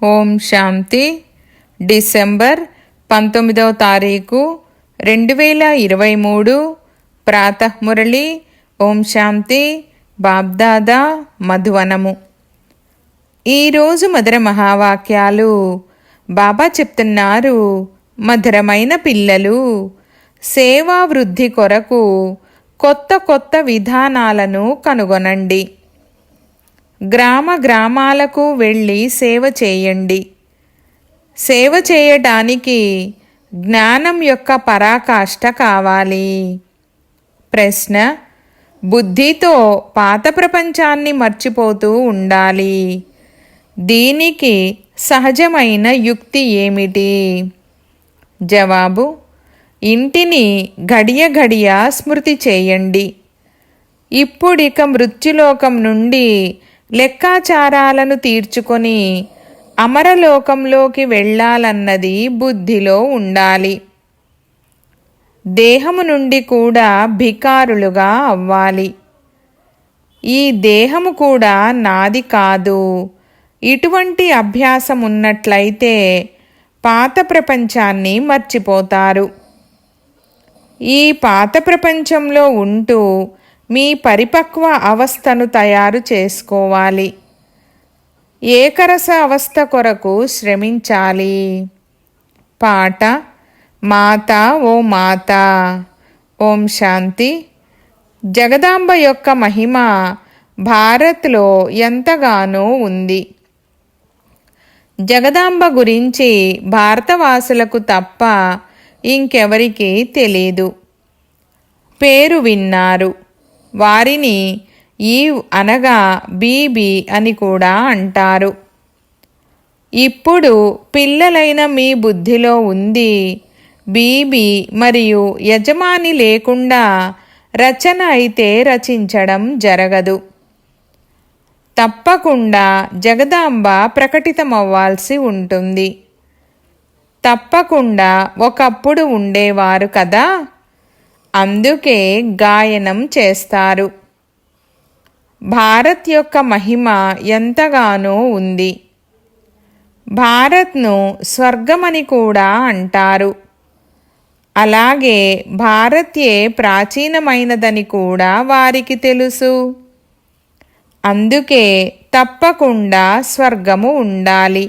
ఓం శాంతి. December 19వ తారీఖు 2023 ప్రాతఃమురళి. ఓం శాంతి. బాబ్దాదా మధువనము. ఈరోజు మధుర మహావాక్యాలు. బాబా చెప్తున్నారు, మధురమైన పిల్లలు, సేవా వృద్ధి కొరకు కొత్త కొత్త విధానాలను కనుగొనండి. గ్రామ గ్రామాలకు వెళ్ళి సేవ చేయండి. సేవ చేయటానికి జ్ఞానం యొక్క పరాకాష్ఠ కావాలి. ప్రశ్న: బుద్ధితో పాత ప్రపంచాన్ని మర్చిపోతూ ఉండాలి. దీనికి సహజమైన యుక్తి ఏమిటి? జవాబు: ఇంటిని గడియ గడియ స్మృతి చేయండి. ఇప్పుడిక మృత్యులోకం నుండి లెక్కాచారాలను తీర్చుకొని అమరలోకంలోకి వెళ్ళాలన్నది బుద్ధిలో ఉండాలి. దేహము నుండి కూడా భికారులుగా అవ్వాలి. ఈ దేహము కూడా నాది కాదు. ఇటువంటి అభ్యాసం ఉన్నట్లయితే పాత ప్రపంచాన్ని మర్చిపోతారు. ఈ పాత ప్రపంచంలో ఉంటూ మీ పరిపక్వ అవస్థను తయారు చేసుకోవాలి. ఏకరస అవస్థ కొరకు శ్రమించాలి. పాట: మాతా ఓ మాతా. ఓం శాంతి. జగదాంబ యొక్క మహిమ భారత్లో ఎంతగానో ఉంది. జగదాంబ గురించి భారతవాసులకు తప్ప ఇంకెవరికీ తెలీదు. పేరు విన్నారు. వారిని ఈవ్ అనగా బీబీ అని కూడా అంటారు. ఇప్పుడు పిల్లలైన మీ బుద్ధిలో ఉంది, బీబీ మరియు యజమాని లేకుండా రచన అయితే రచించడం జరగదు. తప్పకుండా జగదాంబ ప్రకటితమవ్వాల్సి ఉంటుంది. తప్పకుండా ఒకప్పుడు ఉండేవారు కదా, అందుకే గాయనం చేస్తారు. భారత్ యొక్క మహిమ ఎంతగానో ఉంది. భారత్ను స్వర్గమని కూడా అంటారు. అలాగే భారత్యే ప్రాచీనమైనదని కూడా వారికి తెలుసు. అందుకే తప్పకుండా స్వర్గము ఉండాలి.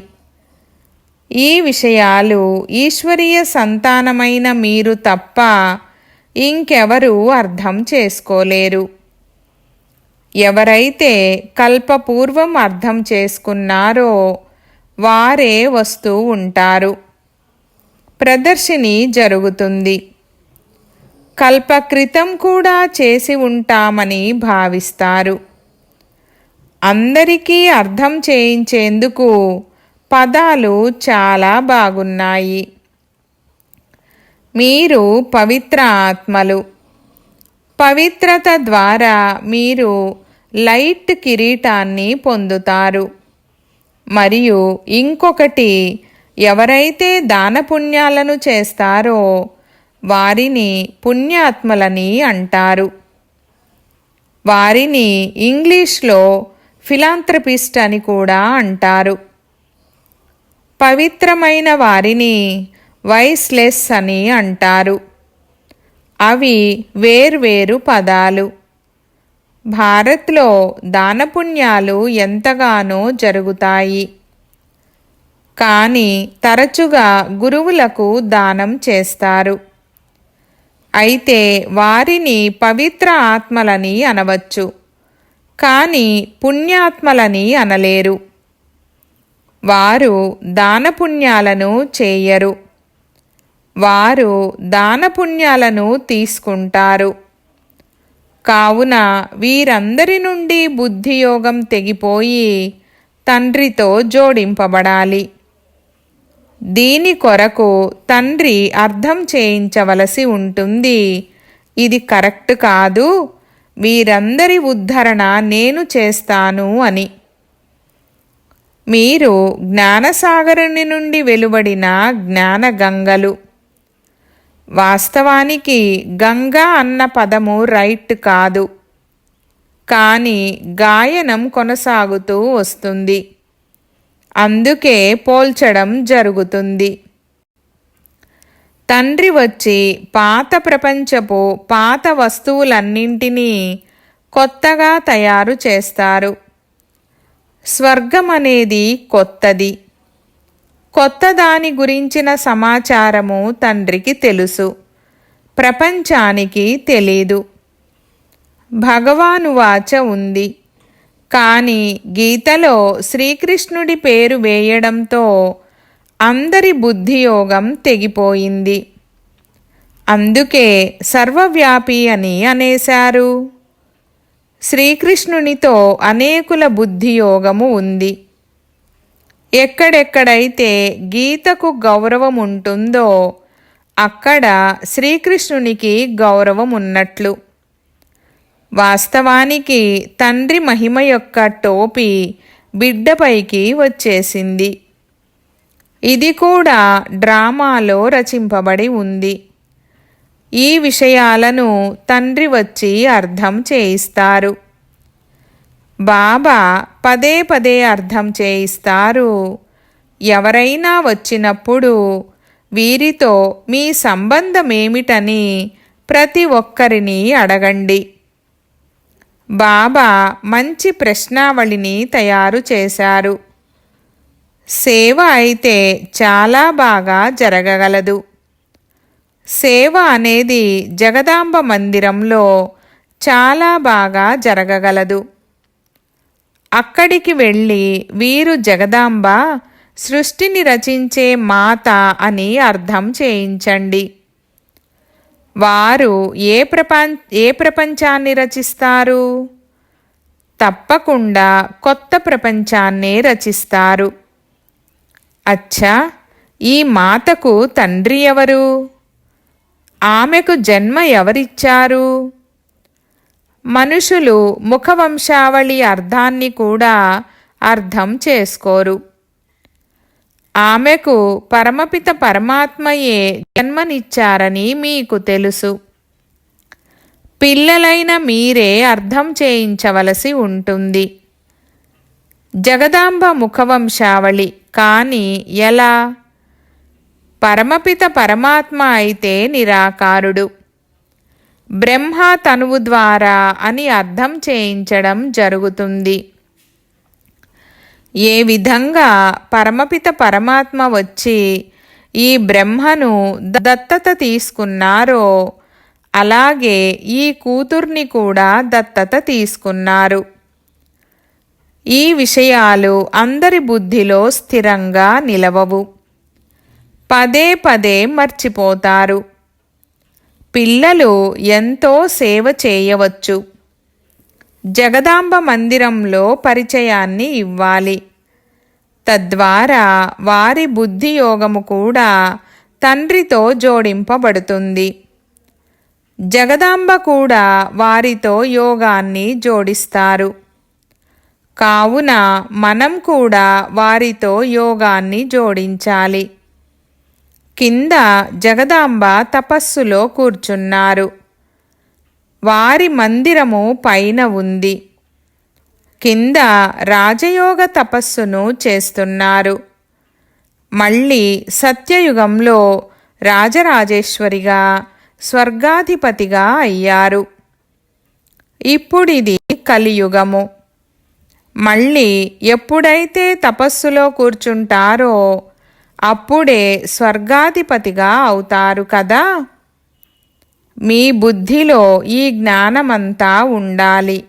ఈ విషయాలు ఈశ్వరీయ సంతానమైన మీరు తప్ప ఇంకెవరూ అర్థం చేసుకోలేరు. ఎవరైతే కల్పపూర్వం అర్థం చేసుకున్నారో వారే వస్తూ ఉంటారు. ప్రదర్శిని జరుగుతుంది. కల్పక్రితం కూడా చేసి ఉంటామని భావిస్తారు. అందరికీ అర్థం చేయించేందుకు పదాలు చాలా బాగున్నాయి. మీరు పవిత్ర ఆత్మలు. పవిత్రత ద్వారా మీరు లైట్ కిరీటాన్ని పొందుతారు. మరియు ఇంకొకటి, ఎవరైతే దానపుణ్యాలను చేస్తారో వారిని పుణ్యాత్మలని అంటారు. వారిని ఇంగ్లీష్లో ఫిలాంథ్రపిస్ట్ అని కూడా అంటారు. పవిత్రమైన వారిని వైస్లెస్ అని అంటారు. అవి వేర్వేరు పదాలు. భారత్లో దానపుణ్యాలు ఎంతగానో జరుగుతాయి. కానీ తరచుగా గురువులకు దానం చేస్తారు. అయితే వారిని పవిత్ర ఆత్మలని అనవచ్చు, కానీ పుణ్యాత్మలని అనలేరు. వారు దానపుణ్యాలను చేయరు. వారు దానపుణ్యాలను తీసుకుంటారు. కావున వీరందరి నుండి బుద్ధియోగం తెగిపోయి తండ్రితో జోడింపబడాలి. దీని కొరకు తండ్రి అర్థం చేయించవలసి ఉంటుంది. ఇది కరెక్ట్ కాదు, వీరందరి ఉద్ధరణ నేను చేస్తాను అని. మీరు జ్ఞానసాగరుని నుండి వెలువడిన జ్ఞానగంగలు. వాస్తవానికి గంగా అన్న పదము రైట్ కాదు. కానీ గాయనం కొనసాగుతూ వస్తుంది. అందుకే పోల్చడం జరుగుతుంది. తండ్రి వచ్చి పాత ప్రపంచపు పాత వస్తువులన్నింటినీ కొత్తగా తయారు చేస్తారు. స్వర్గం అనేది కొత్తది. కొత్త దాని గురించిన సమాచారము తండ్రికి తెలుసు, ప్రపంచానికి తెలీదు. భగవానువాచ ఉంది. కానీ గీతలో శ్రీకృష్ణుడి పేరు వేయడంతో అందరి బుద్ధియోగం తెగిపోయింది. అందుకే సర్వవ్యాపి అని అనేశారు. శ్రీకృష్ణునితో అనేకుల బుద్ధియోగము ఉంది. ఎక్కడెక్కడైతే గీతకు గౌరవం ఉంటుందో అక్కడ శ్రీకృష్ణునికి గౌరవం ఉన్నట్లు. వాస్తవానికి తండ్రి మహిమ యొక్క టోపీ బిడ్డపైకి వచ్చేసింది. ఇది కూడా డ్రామాలో రచింపబడి ఉంది. ఈ విషయాలను తండ్రి వచ్చి అర్థం చేయిస్తారు. బాబా పదే పదే అర్థం చేయిస్తారు. ఎవరైనా వచ్చినప్పుడు వీరితో మీ సంబంధమేమిటని ప్రతి ఒక్కరిని అడగండి. బాబా మంచి ప్రశ్నావళిని తయారు చేశారు. సేవ అయితే చాలా బాగా జరగగలదు. సేవ అనేది జగదాంబ మందిరంలో చాలా బాగా జరగగలదు. అక్కడికి వెళ్ళి వీరు జగదాంబ సృష్టిని రచించే మాత అని అర్థం చేయించండి. వారు ఏ ప్రపంచాన్ని రచిస్తారు? తప్పకుండా కొత్త ప్రపంచాన్నే రచిస్తారు. అచ్చా, ఈ మాతకు తండ్రి ఎవరు? ఆమెకు జన్మ ఎవరిచ్చారు? మనుషులు ముఖవంశావళి అర్థాన్ని కూడా అర్థం చేసుకోరు. ఆమెకు పరమపిత పరమాత్మయే జన్మనిచ్చారని మీకు తెలుసు. పిల్లలైన మీరే అర్థం చేయించవలసి ఉంటుంది. జగదాంబ ముఖవంశావళి, కానీ ఎలా? పరమపిత పరమాత్మ అయితే నిరాకారుడు. బ్రహ్మ తనువు ద్వారా అని అర్థం చేయించడం జరుగుతుంది. ఏ విధంగా పరమపిత పరమాత్మ వచ్చి ఈ బ్రహ్మను దత్తత తీసుకున్నారో అలాగే ఈ కూతుర్ని కూడా దత్తత తీసుకున్నారు. ఈ విషయాలు అందరి బుద్ధిలో స్థిరంగా నిలవవు. పదే పదే మర్చిపోతారు. పిల్లలు ఎంతో సేవ చేయవచ్చు. జగదాంబ మందిరంలో పరిచయాన్ని ఇవ్వాలి. తద్వారా వారి బుద్ధియోగము కూడా తండ్రితో జోడింపబడుతుంది. జగదాంబ కూడా వారితో యోగాన్ని జోడిస్తారు. కావున మనం కూడా వారితో యోగాన్ని జోడించాలి. కింద జగదాంబ తపస్సులో కూర్చున్నారు. వారి మందిరము పైన ఉంది. కింద రాజయోగ తపస్సును చేస్తున్నారు. మళ్ళీ సత్యయుగంలో రాజరాజేశ్వరిగా స్వర్గాధిపతిగా అయ్యారు. ఇప్పుడిది కలియుగము. మళ్ళీ ఎప్పుడైతే తపస్సులో కూర్చుంటారో అప్పుడే స్వర్గాధిపతిగా అవుతారు కదా. మీ బుద్ధిలో ఈ జ్ఞానమంతా ఉండాలి.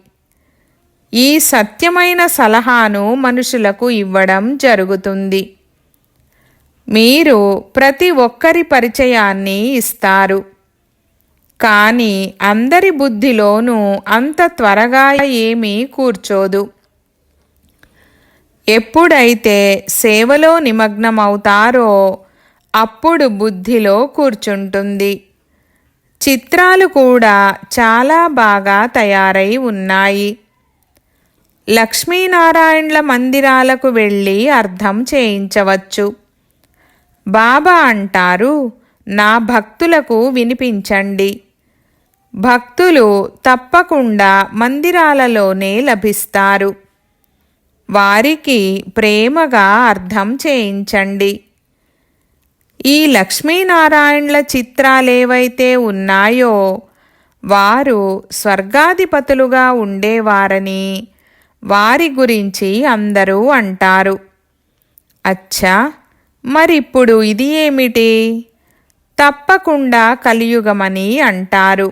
ఈ సత్యమైన సలహాను మనుషులకు ఇవ్వడం జరుగుతుంది. మీరు ప్రతి ఒక్కరి పరిచయాన్ని ఇస్తారు. కానీ అందరి బుద్ధిలోనూ అంత త్వరగా ఏమీ కూర్చోదు. ఎప్పుడైతే సేవలో నిమగ్నమవుతారో అప్పుడు బుద్ధిలో కూర్చుంటుంది. చిత్రాలు కూడా చాలా బాగా తయారై ఉన్నాయి. లక్ష్మీనారాయణల మందిరాలకు వెళ్ళి అర్థం చేయించవచ్చు. బాబా అంటారు, నా భక్తులకు వినిపించండి. భక్తులు తప్పకుండా మందిరాలలోనే లభిస్తారు. వారికి ప్రేమగా అర్థం చేయించండి. ఈ లక్ష్మీనారాయణుల చిత్రాలేవైతే ఉన్నాయో వారు స్వర్గాధిపతులుగా ఉండేవారని వారి గురించి అందరూ అంటారు. అచ్చా, మరిప్పుడు ఇది ఏమిటి? తప్పకుండా కలియుగమని అంటారు.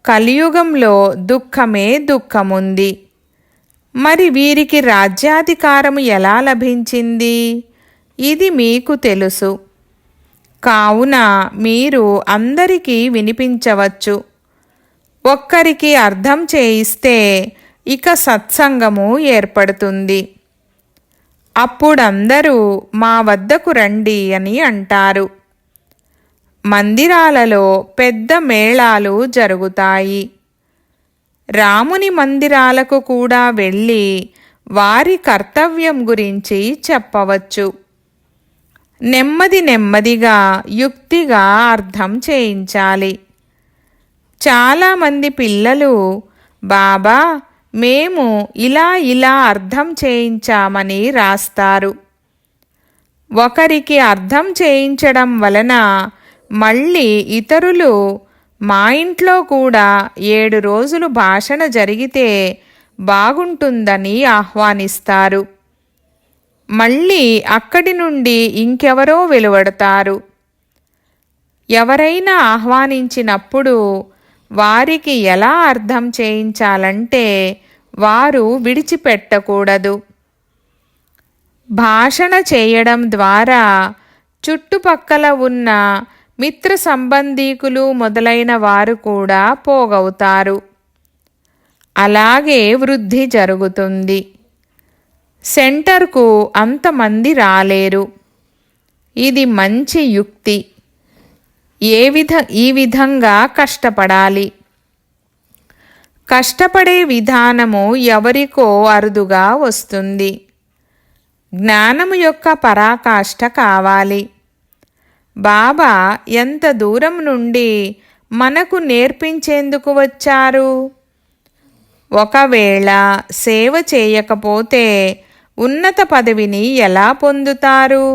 కలియుగంలో దుఃఖమే దుఃఖముంది. మరి వీరికి రాజ్యాధికారము ఎలా లభించింది? ఇది మీకు తెలుసు. కావున మీరు అందరికీ వినిపించవచ్చు. ఒక్కరికి అర్థం చేయిస్తే ఇక సత్సంగము ఏర్పడుతుంది. అప్పుడందరూ మా వద్దకు రండి అని అంటారు. మందిరాలలో పెద్ద మేళాలు జరుగుతాయి. రాముని మందిరాలకు కూడా వెళ్ళి వారి కర్తవ్యం గురించి చెప్పవచ్చు. నెమ్మది నెమ్మదిగా యుక్తిగా అర్థం చేయించాలి. చాలామంది పిల్లలు బాబా మేము ఇలా అర్థం చేయించామని రాస్తారు. ఒకరికి అర్థం చేయించడం వలన మళ్ళీ ఇతరులు మా ఇంట్లో కూడా 7 రోజులు భాషణ జరిగితే బాగుంటుందని ఆహ్వానిస్తారు. మళ్ళీ అక్కడి నుండి ఇంకెవరో వెలువడతారు. ఎవరైనా ఆహ్వానించినప్పుడు వారికి ఎలా అర్థం చేయించాలంటే వారు విడిచిపెట్టకూడదు. భాషణ చేయడం ద్వారా చుట్టుపక్కల ఉన్న మిత్ర సంబంధీకులు మొదలైన వారు కూడా పోగవుతారు. అలాగే వృద్ధి జరుగుతుంది. సెంటర్కు అంతమంది రాలేరు. ఇది మంచి యుక్తి. ఈ విధంగా కష్టపడాలి. కష్టపడే విధానము ఎవరికో అరుదుగా వస్తుంది. జ్ఞానము యొక్క పరాకాష్ఠ కావాలి. బాబా ఎంత దూరం నుండి మనకు నేర్పించేందుకు వచ్చారు? ఒకవేళ సేవ చేయకపోతే ఉన్నత పదవిని ఎలా పొందుతారు?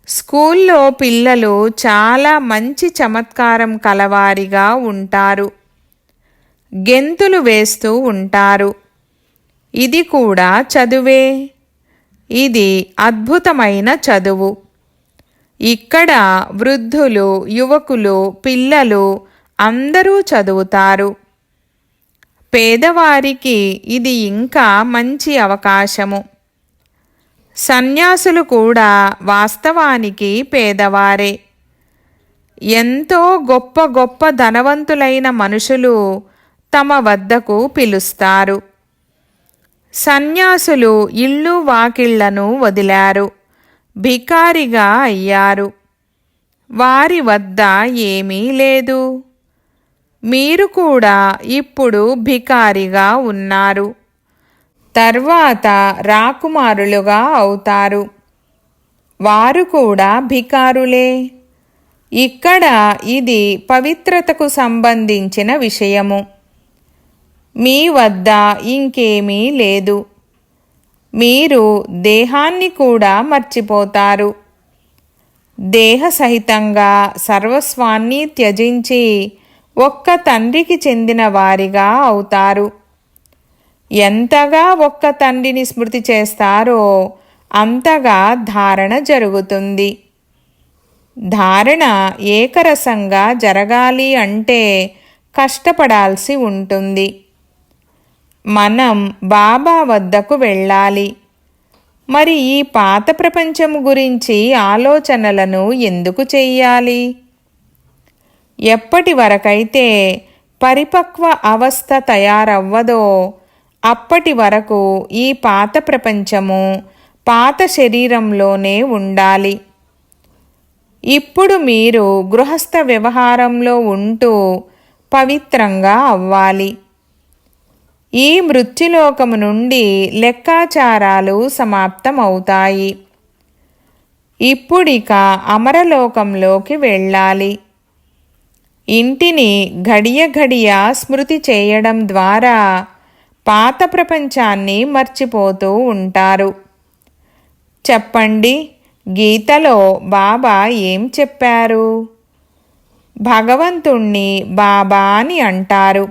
స్కూల్లో పిల్లలు చాలా మంచి చమత్కారం కలవారిగా ఉంటారు. గెంతులు వేస్తూ ఉంటారు. ఇది కూడా చదువే. ఇది అద్భుతమైన చదువు. ఇక్కడ వృద్ధులు, యువకులు, పిల్లలు అందరూ చదువుతారు. పేదవారికి ఇది ఇంకా మంచి అవకాశము. సన్యాసులు కూడా వాస్తవానికి పేదవారే. ఎంతో గొప్ప గొప్ప ధనవంతులైన మనుషులు తమ వద్దకు పిలుస్తారు. సన్యాసులు ఇళ్ళు వాకిళ్లను వదిలారు, భికారిగా అయ్యారు. వారి వద్ద ఏమీ లేదు. మీరు కూడా ఇప్పుడు భికారిగా ఉన్నారు. తర్వాత రాకుమారులుగా అవుతారు. వారు కూడా భికారులే. ఇక్కడ ఇది పవిత్రతకు సంబంధించిన విషయము. మీ వద్ద ఇంకేమీ లేదు. మీరు దేహాన్ని కూడా మర్చిపోతారు. దేహసహితంగా సర్వస్వాన్ని త్యజించి ఒక్క తండ్రికి చెందిన వారిగా అవుతారు. ఎంతగా ఒక్క తండ్రిని స్మృతి చేస్తారో అంతగా ధారణ జరుగుతుంది. ధారణ ఏకరసంగా జరగాలి అంటే కష్టపడాల్సి ఉంటుంది. మనం బాబా వద్దకు వెళ్ళాలి. మరి ఈ పాత ప్రపంచం గురించి ఆలోచనలను ఎందుకు చెయ్యాలి? ఎప్పటి వరకైతే పరిపక్వ అవస్థ తయారవ్వదో అప్పటి వరకు ఈ పాత ప్రపంచము పాత శరీరంలోనే ఉండాలి. ఇప్పుడు మీరు గృహస్థ వ్యవహారంలో ఉంటూ పవిత్రంగా అవ్వాలి. ఈ మృత్యులోకము నుండి లెక్కాచారాలు సమాప్తమవుతాయి. ఇప్పుడిక అమరలోకంలోకి వెళ్ళాలి. ఇంటిని ఘడియ ఘడియ స్మృతి చేయడం ద్వారా పాత ప్రపంచాన్ని మర్చిపోతూ ఉంటారు. చెప్పండి, గీతలో బాబా ఏం చెప్పారు? భగవంతుణ్ణి బాబా అని అంటారు.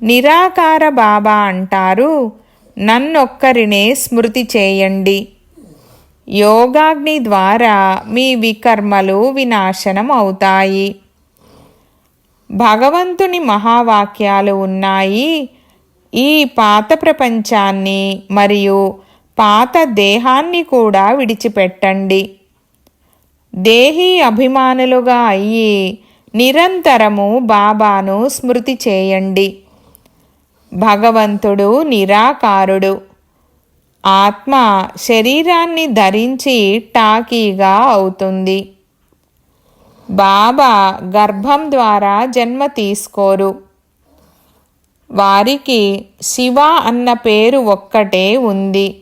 నిరాకార బాబా అంటారు, నన్నొక్కరినే స్మృతి చేయండి. యోగాగ్ని ద్వారా మీ వికర్మలు వినాశనం అవుతాయి. భగవంతుని మహావాక్యాలు ఉన్నాయి. ఈ పాత ప్రపంచాన్ని మరియు పాత దేహాన్ని కూడా విడిచిపెట్టండి. దేహీ అభిమానులుగా అయ్యి నిరంతరము బాబాను స్మృతి చేయండి. భగవంతుడు నిరాకారుడు. ఆత్మ శరీరాన్ని ధరించి టాకీగా అవుతుంది. బాబా గర్భం ద్వారా జన్మ తీసుకోరు. వారికి శివ అన్న పేరు ఒక్కటే ఉంది.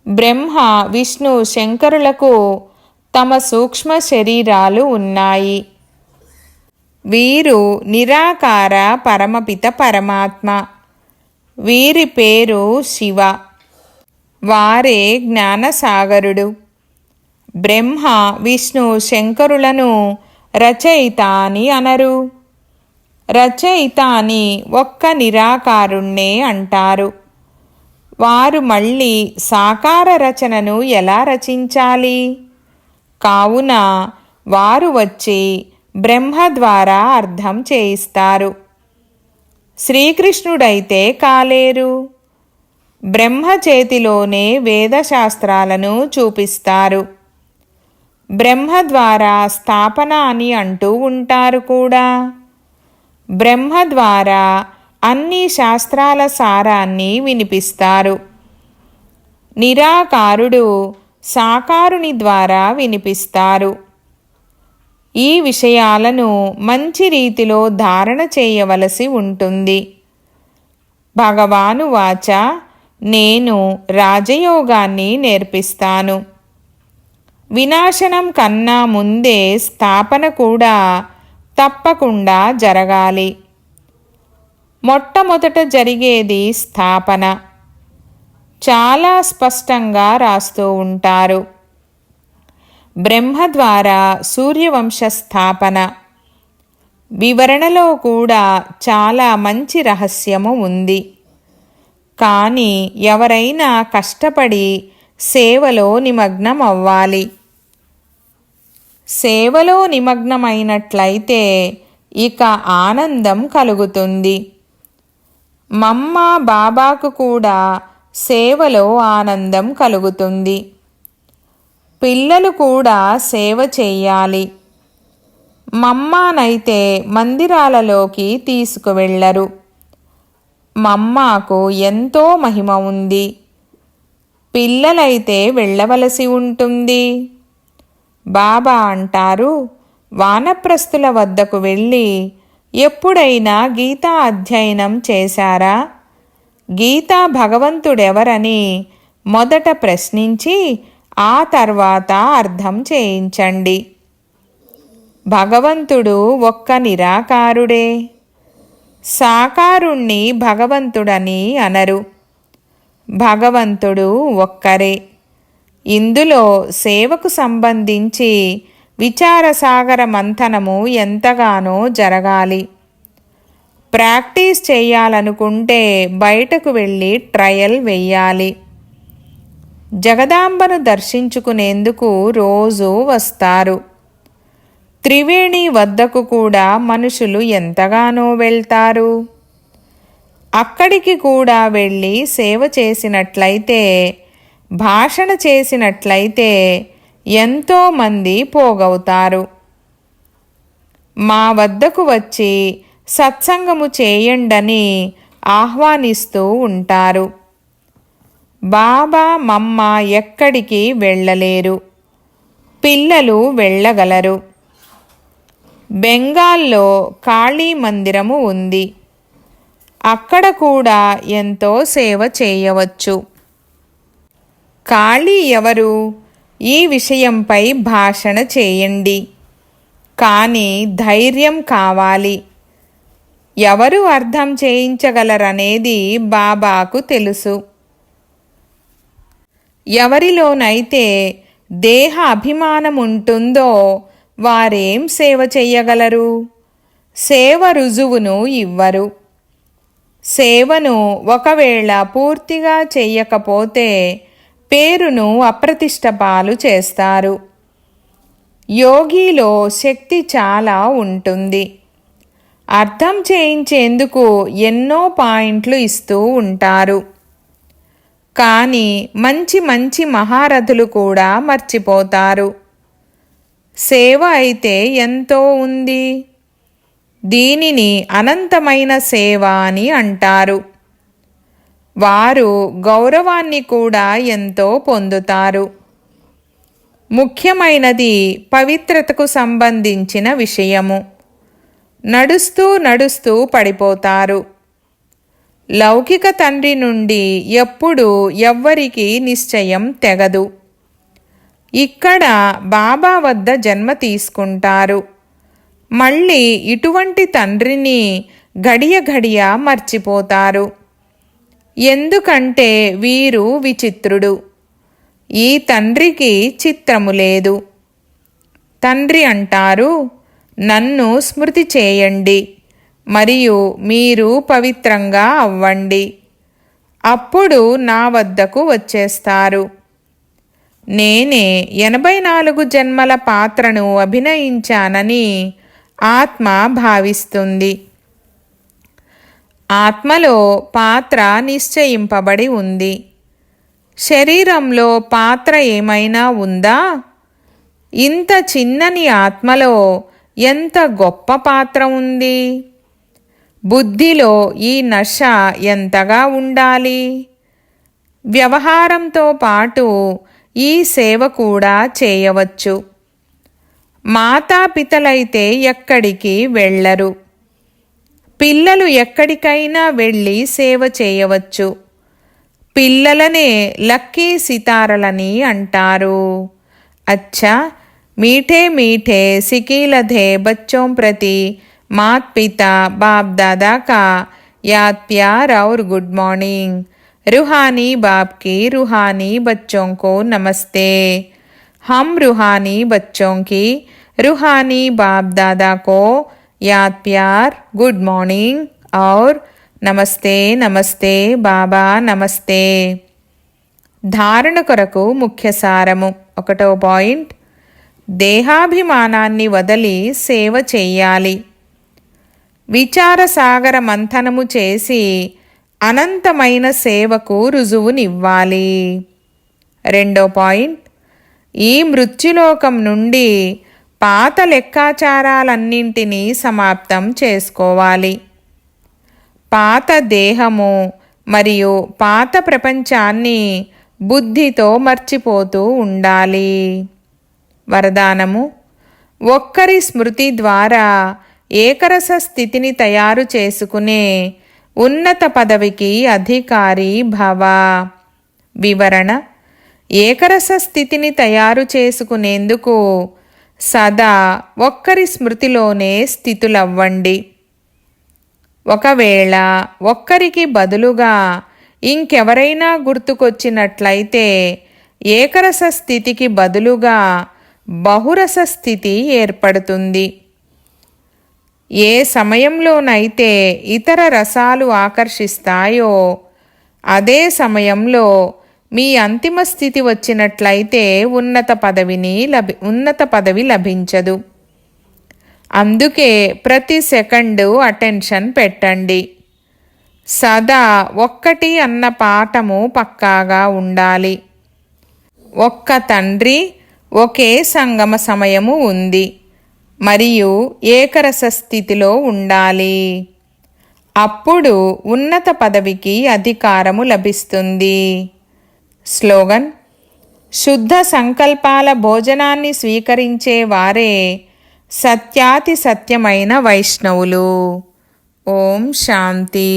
బ్రహ్మ, విష్ణు, శంకరులకు తమ సూక్ష్మ శరీరాలు ఉన్నాయి. వీరు నిరాకార పరమపిత పరమాత్మ. వీరి పేరు శివ. వారే జ్ఞానసాగరుడు. బ్రహ్మ, విష్ణు, శంకరులను రచయిత అని అనరు. రచయిత అని ఒక్క నిరాకారుణ్ణే అంటారు. వారు మళ్ళీ సాకార రచనను ఎలా రచించాలి? కావున వారు వచ్చి బ్రహ్మ ద్వారా అర్థం చేయిస్తారు. శ్రీకృష్ణుడైతే కాలేరు. బ్రహ్మ చేతిలోనే వేదశాస్త్రాలను చూపిస్తారు. బ్రహ్మ ద్వారా స్థాపన అని అంటూ ఉంటారు కూడా. బ్రహ్మ ద్వారా అన్ని శాస్త్రాల సారాన్ని వినిపిస్తారు. నిరాకారుడు సాకారుని ద్వారా వినిపిస్తారు. ఈ విషయాలను మంచి రీతిలో ధారణ చేయవలసి ఉంటుంది. భగవాను వాచ, నేను రాజయోగాన్ని నేర్పిస్తాను. వినాశనం కన్నా ముందే స్థాపన కూడా తప్పకుండా జరగాలి. మొట్టమొదట జరిగేది స్థాపన. చాలా స్పష్టంగా రాస్తూ ఉంటారు. బ్రహ్మ ద్వారా సూర్యవంశ స్థాపన. వివరణలో కూడా చాలా మంచి రహస్యము ఉంది. కానీ ఎవరైనా కష్టపడి సేవలో నిమగ్నం అవ్వాలి. సేవలో నిమగ్నమైనట్లయితే ఇక ఆనందం కలుగుతుంది. మమ్మ బాబాకు కూడా సేవలో ఆనందం కలుగుతుంది. పిల్లలు కూడా సేవ చెయ్యాలి. మమ్మానైతే మందిరాలలోకి తీసుకువెళ్ళరు. మమ్మాకు ఎంతో మహిమ ఉంది. పిల్లలైతే వెళ్ళవలసి ఉంటుంది. బాబా అంటారు, వానప్రస్థుల వద్దకు వెళ్ళి ఎప్పుడైనా గీతా అధ్యయనం చేశారా? గీతా భగవంతుడెవరని మొదట ప్రశ్నించి ఆ తర్వాత అర్థం చేయించండి. భగవంతుడు ఒక్క నిరాకారుడే. సాకారుణ్ణి భగవంతుడని అనరు. భగవంతుడు ఒక్కరే. ఇందులో సేవకు సంబంధించి విచారసాగర మంథనము ఎంతగానో జరగాలి. ప్రాక్టీస్ చేయాలనుకుంటే బయటకు వెళ్ళి ట్రయల్ వెయ్యాలి. జగదాంబను దర్శించుకునేందుకు రోజూ వస్తారు. త్రివేణి వద్దకు కూడా మనుషులు ఎంతగానో వెళ్తారు. అక్కడికి కూడా వెళ్ళి సేవ చేసినట్లయితే, భాషణ చేసినట్లయితే ఎంతోమంది పోగవుతారు. మా వద్దకు వచ్చి సత్సంగము చేయండని ఆహ్వానిస్తూ ఉంటారు. బాబా మమ్మ ఎక్కడికి వెళ్ళలేరు. పిల్లలు వెళ్ళగలరు. బెంగాల్లో కాళీ మందిరము ఉంది. అక్కడ కూడా ఎంతో సేవ చేయవచ్చు. కాళీ ఎవరు? ఈ విషయంపై భాషణ చేయండి. కానీ ధైర్యం కావాలి. ఎవరు అర్థం చేయించగలరనేది బాబాకు తెలుసు. ఎవరిలోనైతే దేహ అభిమానం ఉంటుందో వారేం సేవ చెయ్యగలరు? సేవ రుజువును ఇవ్వరు. సేవను ఒకవేళ పూర్తిగా చెయ్యకపోతే పేరును అప్రతిష్ట పాలు చేస్తారు. యోగిలో శక్తి చాలా ఉంటుంది. అర్థం చేయించేందుకు ఎన్నో పాయింట్లు ఇస్తూ ఉంటారు. కానీ మంచి మంచి మహారథులు కూడా మర్చిపోతారు. సేవ అయితే ఎంతో ఉంది. దీనిని అనంతమైన సేవ అని అంటారు. వారు గౌరవాన్ని కూడా ఎంతో పొందుతారు. ముఖ్యమైనది పవిత్రతకు సంబంధించిన విషయము. నడుస్తూ నడుస్తూ పడిపోతారు. లౌకిక తండ్రి నుండి ఎప్పుడు ఎవ్వరికీ నిశ్చయం తెగదు. ఇక్కడ బాబా వద్ద జన్మ తీసుకుంటారు. మళ్ళీ ఇటువంటి తండ్రిని గడియ గడియ మర్చిపోతారు. ఎందుకంటే వీరు విచిత్రుడు. ఈ తండ్రికి చిత్రము లేదు. తండ్రి అంటారు, నన్ను స్మృతి చేయండి మరియు మీరు పవిత్రంగా అవ్వండి. అప్పుడు నా వద్దకు వచ్చేస్తారు. నేనే 84 జన్మల పాత్రను అభినయించానని ఆత్మ భావిస్తుంది. ఆత్మలో పాత్ర నిశ్చయింపబడి ఉంది. శరీరంలో పాత్ర ఏమైనా ఉందా? ఇంత చిన్నని ఆత్మలో ఎంత గొప్ప పాత్ర ఉంది. బుద్ధిలో ఈ నశ ఎంతగా ఉండాలి. వ్యవహారంతో పాటు ఈ సేవ కూడా చేయవచ్చు. మాతాపితలైతే ఎక్కడికి వెళ్ళరు. పిల్లలు ఎక్కడికైనా వెళ్ళి సేవ చేయవచ్చు. పిల్లలనే లక్కీ సితారలని అంటారు. అచ్చా, మీఠే మీఠే సికీలధే బచ్చోं ప్రతి मात पिता बाप दादा का याद प्यार और गुड मॉर्निंग। रूहानी बाप की रूहानी बच्चों को नमस्ते। हम रूहानी बच्चों की रूहानी बाप दादा को याद प्यार गुड मॉर्निंग और నమస్తే నమస్తే బాబా నమస్తే. ధారణ కొరకు ముఖ్య సారము. 1వ పాయింట్, దేహాభిమానాన్ని వదిలి సేవ చెయ్యాలి. విచార సాగర మంథనము చేసి అనంతమైన సేవకు రుజువునివ్వాలి. 2వ పాయింట్, ఈ మృత్యులోకం నుండి పాత లెక్కాచారాలన్నింటినీ సమాప్తం చేసుకోవాలి. పాత దేహము మరియు పాత ప్రపంచాన్ని బుద్ధితో మర్చిపోతూ ఉండాలి. వరదానము: ఒక్కరి స్మృతి ద్వారా ఏకరస స్థితిని తయారు చేసుకునే ఉన్నత పదవికి అధికారి భవ. వివరణ: ఏకరస స్థితిని తయారు చేసుకునేందుకు సదా ఒక్కరి స్మృతిలోనే స్థితులవ్వండి. ఒకవేళ ఒక్కరికి బదులుగా ఇంకెవరైనా గుర్తుకొచ్చినట్లయితే ఏకరస స్థితికి బదులుగా బహురస స్థితి ఏర్పడుతుంది. ఏ సమయంలోనైతే ఇతర రసాలు ఆకర్షిస్తాయో అదే సమయంలో మీ అంతిమ స్థితి వచ్చినట్లయితే ఉన్నత పదవి లభించదు. అందుకే ప్రతి సెకండు అటెన్షన్ పెట్టండి. సదా ఒక్కటి అన్న పాఠము పక్కాగా ఉండాలి. ఒక్క తండ్రి, ఒకే సంగమ సమయము ఉంది మరియు ఏకరస స్థితిలో ఉండాలి. అప్పుడు ఉన్నత పదవికి అధికారము లభిస్తుంది. స్లోగన్: శుద్ధ సంకల్పాల భోజనాన్ని స్వీకరించే వారే సత్యాతి సత్యమైన వైష్ణవులు. ఓం శాంతి.